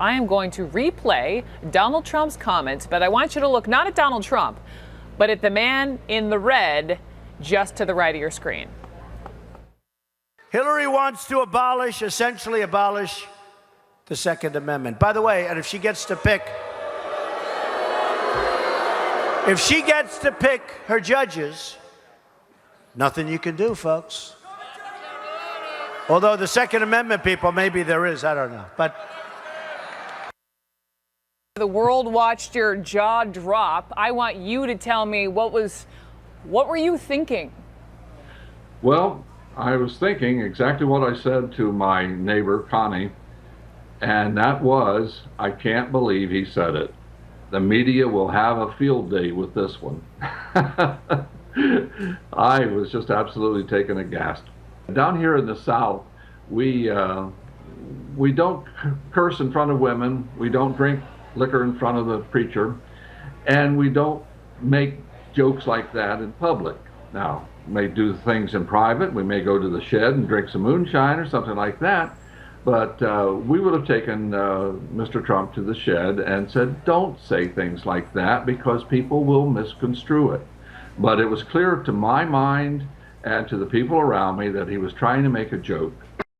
I am going to replay Donald Trump's comments, but I want you to look not at Donald Trump, but at the man in the red just to the right of your screen. Hillary wants to essentially abolish the Second Amendment. By the way, and if she gets to pick her judges, nothing you can do, folks. Although the Second Amendment people, maybe there is, I don't know. But the world watched your jaw drop. I want you to tell me what were you thinking? Well, I was thinking exactly what I said to my neighbor, Connie, and that was, I can't believe he said it. The media will have a field day with this one. I was just absolutely taken aghast. Down here in the South, we don't curse in front of women, we don't drink liquor in front of the preacher, and we don't make jokes like that in public. Now, we may do things in private, we may go to the shed and drink some moonshine or something like that, but we would have taken Mr. Trump to the shed and said, don't say things like that because people will misconstrue it. But it was clear to my mind and to the people around me that he was trying to make a joke.